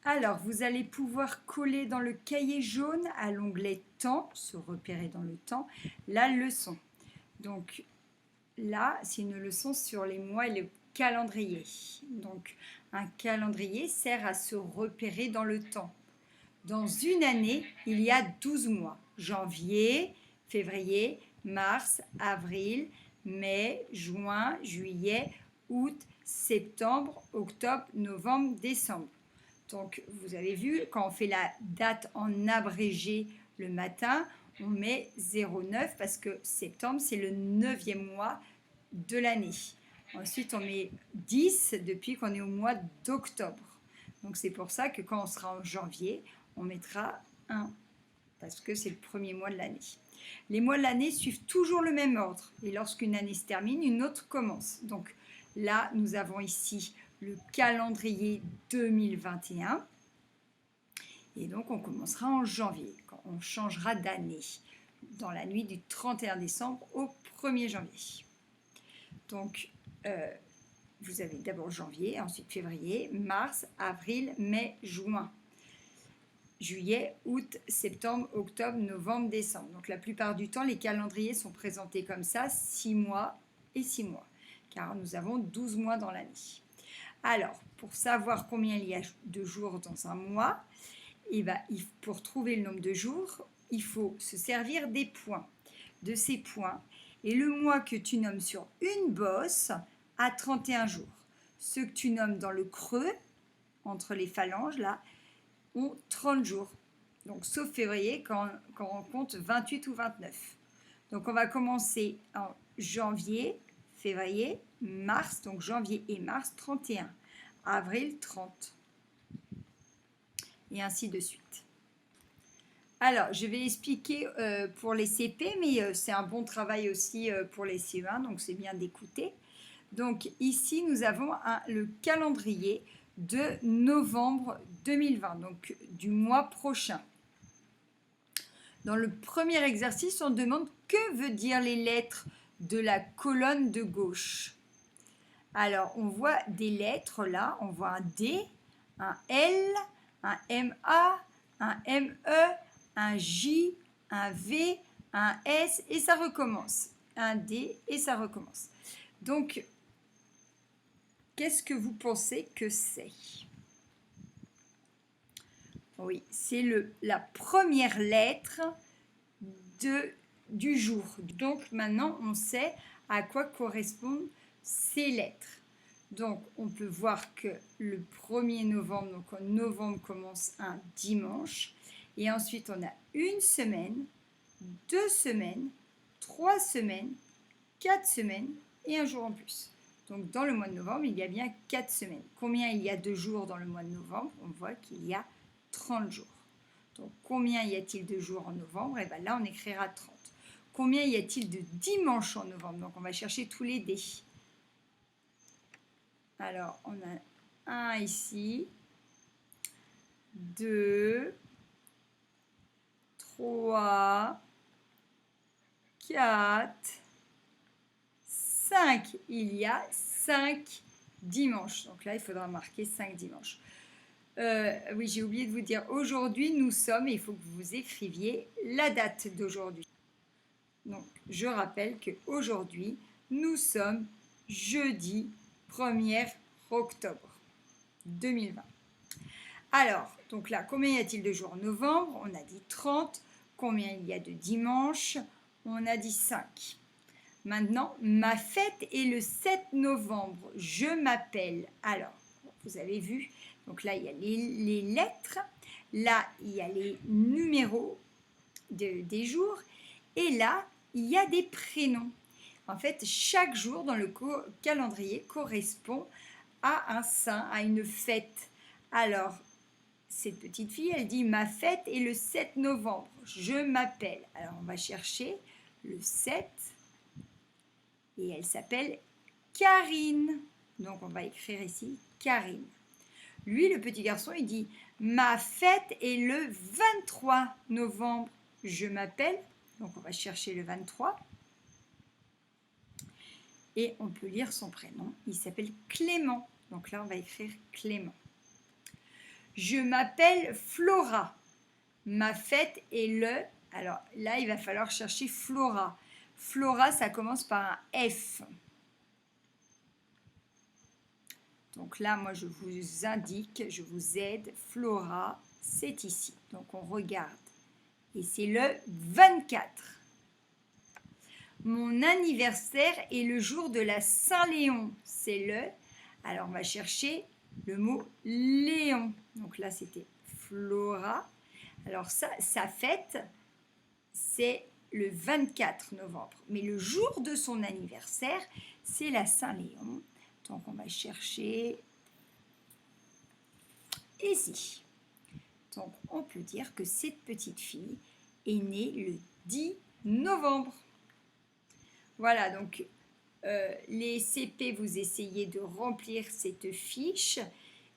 Alors, vous allez pouvoir coller dans le cahier jaune à l'onglet Temps, se repérer dans le temps, la leçon. Donc là, c'est une leçon sur les mois et le calendrier. Donc, un calendrier sert à se repérer dans le temps. Dans une année, il y a 12 mois. Janvier, février, mars, avril, mai, juin, juillet, août, septembre, octobre, novembre, décembre. Donc, vous avez vu, quand on fait la date en abrégé le matin, on met 09 parce que septembre, c'est le 9e mois de l'année. Ensuite, on met 10 depuis qu'on est au mois d'octobre. Donc, c'est pour ça que quand on sera en janvier, on mettra 1 parce que c'est le premier mois de l'année. Les mois de l'année suivent toujours le même ordre et lorsqu'une année se termine, une autre commence. Donc là, nous avons ici le calendrier 2021 et donc on commencera en janvier, quand on changera d'année, dans la nuit du 31 décembre au 1er janvier. Donc, vous avez d'abord janvier, ensuite février, mars, avril, mai, juin. Juillet, août, septembre, octobre, novembre, décembre. Donc la plupart du temps, les calendriers sont présentés comme ça, 6 mois et 6 mois, car nous avons 12 mois dans l'année. Alors, pour savoir combien il y a de jours dans un mois, pour trouver le nombre de jours, il faut se servir des points, de ces points. Et le mois que tu nommes sur une bosse a 31 jours. Ceux que tu nommes dans le creux, entre les phalanges, là, ont 30 jours. Donc, sauf février, quand on compte 28 ou 29. Donc, on va commencer en janvier, février, mars, donc janvier et mars, 31. Avril, 30. Et ainsi de suite. Alors, je vais expliquer pour les CP, mais c'est un bon travail aussi pour les CE1, donc c'est bien d'écouter. Donc, ici, nous avons le calendrier de novembre 2020, donc du mois prochain. Dans le premier exercice, on demande que veut dire les lettres de la colonne de gauche. Alors, on voit des lettres là, on voit un D, un L, un MA, un ME, un J, un V, un S et ça recommence. Un D et ça recommence. Donc, qu'est-ce que vous pensez que c'est? Oui, c'est la première lettre du jour. Donc maintenant, on sait à quoi correspondent ces lettres. Donc, on peut voir que le 1er novembre, donc en novembre commence un dimanche. Et ensuite, on a une semaine, 2 semaines, 3 semaines, 4 semaines et un jour en plus. Donc, dans le mois de novembre, il y a bien 4 semaines. Combien il y a de jours dans le mois de novembre? On voit qu'il y a 30 jours. Donc, combien y a-t-il de jours en novembre? Et bien là, on écrira 30. Combien y a-t-il de dimanches en novembre? Donc, on va chercher tous les dés. Alors, on a un ici, 2, 3, 4, 5. Il y a 5 dimanches. Donc là, il faudra marquer 5 dimanches. Oui, j'ai oublié de vous dire, aujourd'hui, nous sommes, il faut que vous écriviez la date d'aujourd'hui. Donc, je rappelle qu'aujourd'hui, nous sommes jeudi 1er octobre 2020. Alors, donc là, combien y a-t-il de jours en novembre? On a dit 30. Combien il y a de dimanches? On a dit 5. Maintenant, ma fête est le 7 novembre. Je m'appelle. Alors, vous avez vu, donc là, il y a les lettres. Là, il y a les numéros des jours. Et là, il y a des prénoms. En fait, chaque jour dans le calendrier correspond à un saint, à une fête. Alors, cette petite fille, elle dit « Ma fête est le 7 novembre. Je m'appelle. » Alors, on va chercher le 7 et elle s'appelle Karine. Donc, on va écrire ici Karine. Lui, le petit garçon, il dit « Ma fête est le 23 novembre. Je m'appelle. » Donc, on va chercher le 23. Et on peut lire son prénom. Il s'appelle Clément. Donc là, on va écrire Clément. Je m'appelle Flora. Ma fête est le... Alors là, il va falloir chercher Flora. Flora, ça commence par un F. Donc là, moi, je vous indique, je vous aide. Flora, c'est ici. Donc on regarde. Et c'est le 24. Mon anniversaire est le jour de la Saint-Léon. C'est le... Alors on va chercher le mot Léon. Donc là, c'était Flora. Alors ça, sa fête, c'est le 24 novembre. Mais le jour de son anniversaire, c'est la Saint-Léon. Donc on va chercher ici. Donc on peut dire que cette petite fille est née le 10 novembre. Voilà, donc les CP, vous essayez de remplir cette fiche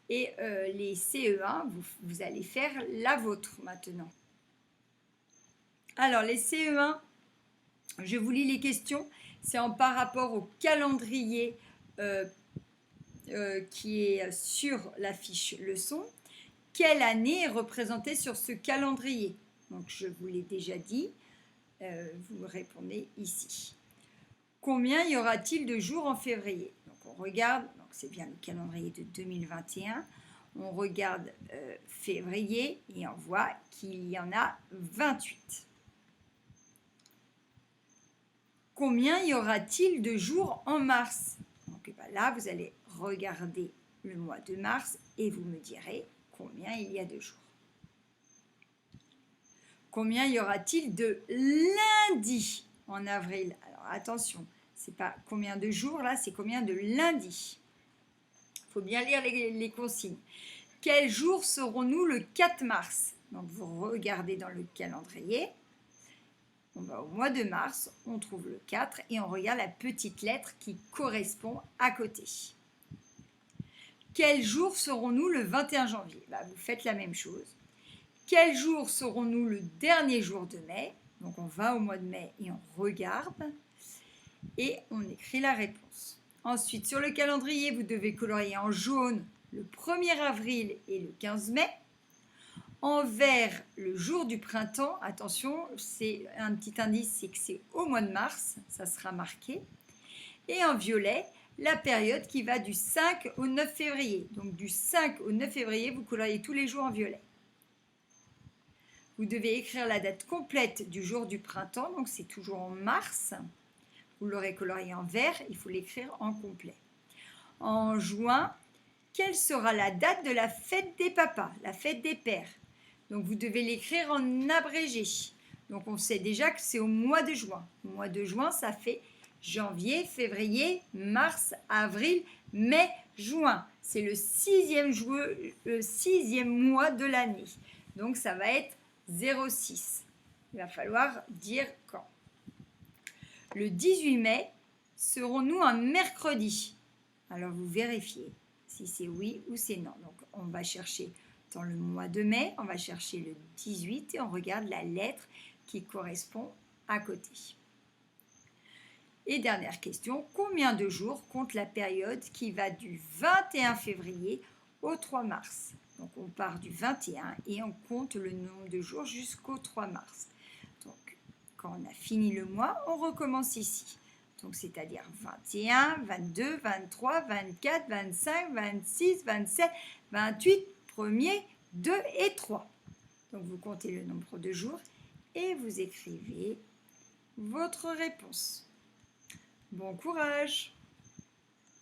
et les CE1, vous allez faire la vôtre maintenant. Alors les CE1, je vous lis les questions, c'est par rapport au calendrier qui est sur la fiche leçon. Quelle année est représentée sur ce calendrier? Donc je vous l'ai déjà dit, vous répondez ici. Combien y aura-t-il de jours en février? Donc on regarde, donc c'est bien le calendrier de 2021. On regarde février et on voit qu'il y en a 28. Combien y aura-t-il de jours en mars? Donc là, vous allez regarder le mois de mars et vous me direz combien il y a de jours. Combien y aura-t-il de lundis en avril? Alors attention, c'est pas combien de jours là, c'est combien de lundis. Il faut bien lire les consignes. Quel jour serons-nous le 4 mars? Donc vous regardez dans le calendrier. On va au mois de mars, on trouve le 4 et on regarde la petite lettre qui correspond à côté. Quel jour serons-nous le 21 janvier? Vous faites la même chose. Quel jour serons-nous le dernier jour de mai? Donc on va au mois de mai et on regarde et on écrit la réponse. Ensuite, sur le calendrier, vous devez colorier en jaune le 1er avril et le 15 mai. En vert, le jour du printemps, attention, c'est un petit indice, c'est que c'est au mois de mars, ça sera marqué. Et en violet, la période qui va du 5 au 9 février. Donc du 5 au 9 février, vous coloriez tous les jours en violet. Vous devez écrire la date complète du jour du printemps, donc c'est toujours en mars. Vous l'aurez colorié en vert, il faut l'écrire en complet. En juin, quelle sera la date de la fête des papas, la fête des pères? Donc vous devez l'écrire en abrégé. Donc on sait déjà que c'est au mois de juin. Au mois de juin, ça fait janvier, février, mars, avril, mai, juin. C'est le sixième mois de l'année. Donc ça va être 06. Il va falloir dire quand. Le 18 mai, serons-nous un mercredi? Alors vous vérifiez si c'est oui ou c'est non. Donc on va chercher dans le mois de mai, on va chercher le 18 et on regarde la lettre qui correspond à côté. Et dernière question, combien de jours compte la période qui va du 21 février au 3 mars? Donc on part du 21 et on compte le nombre de jours jusqu'au 3 mars. Donc quand on a fini le mois, on recommence ici. Donc c'est-à-dire 21, 22, 23, 24, 25, 26, 27, 28, 1er, 2 et 3. Donc vous comptez le nombre de jours et vous écrivez votre réponse. Bon courage!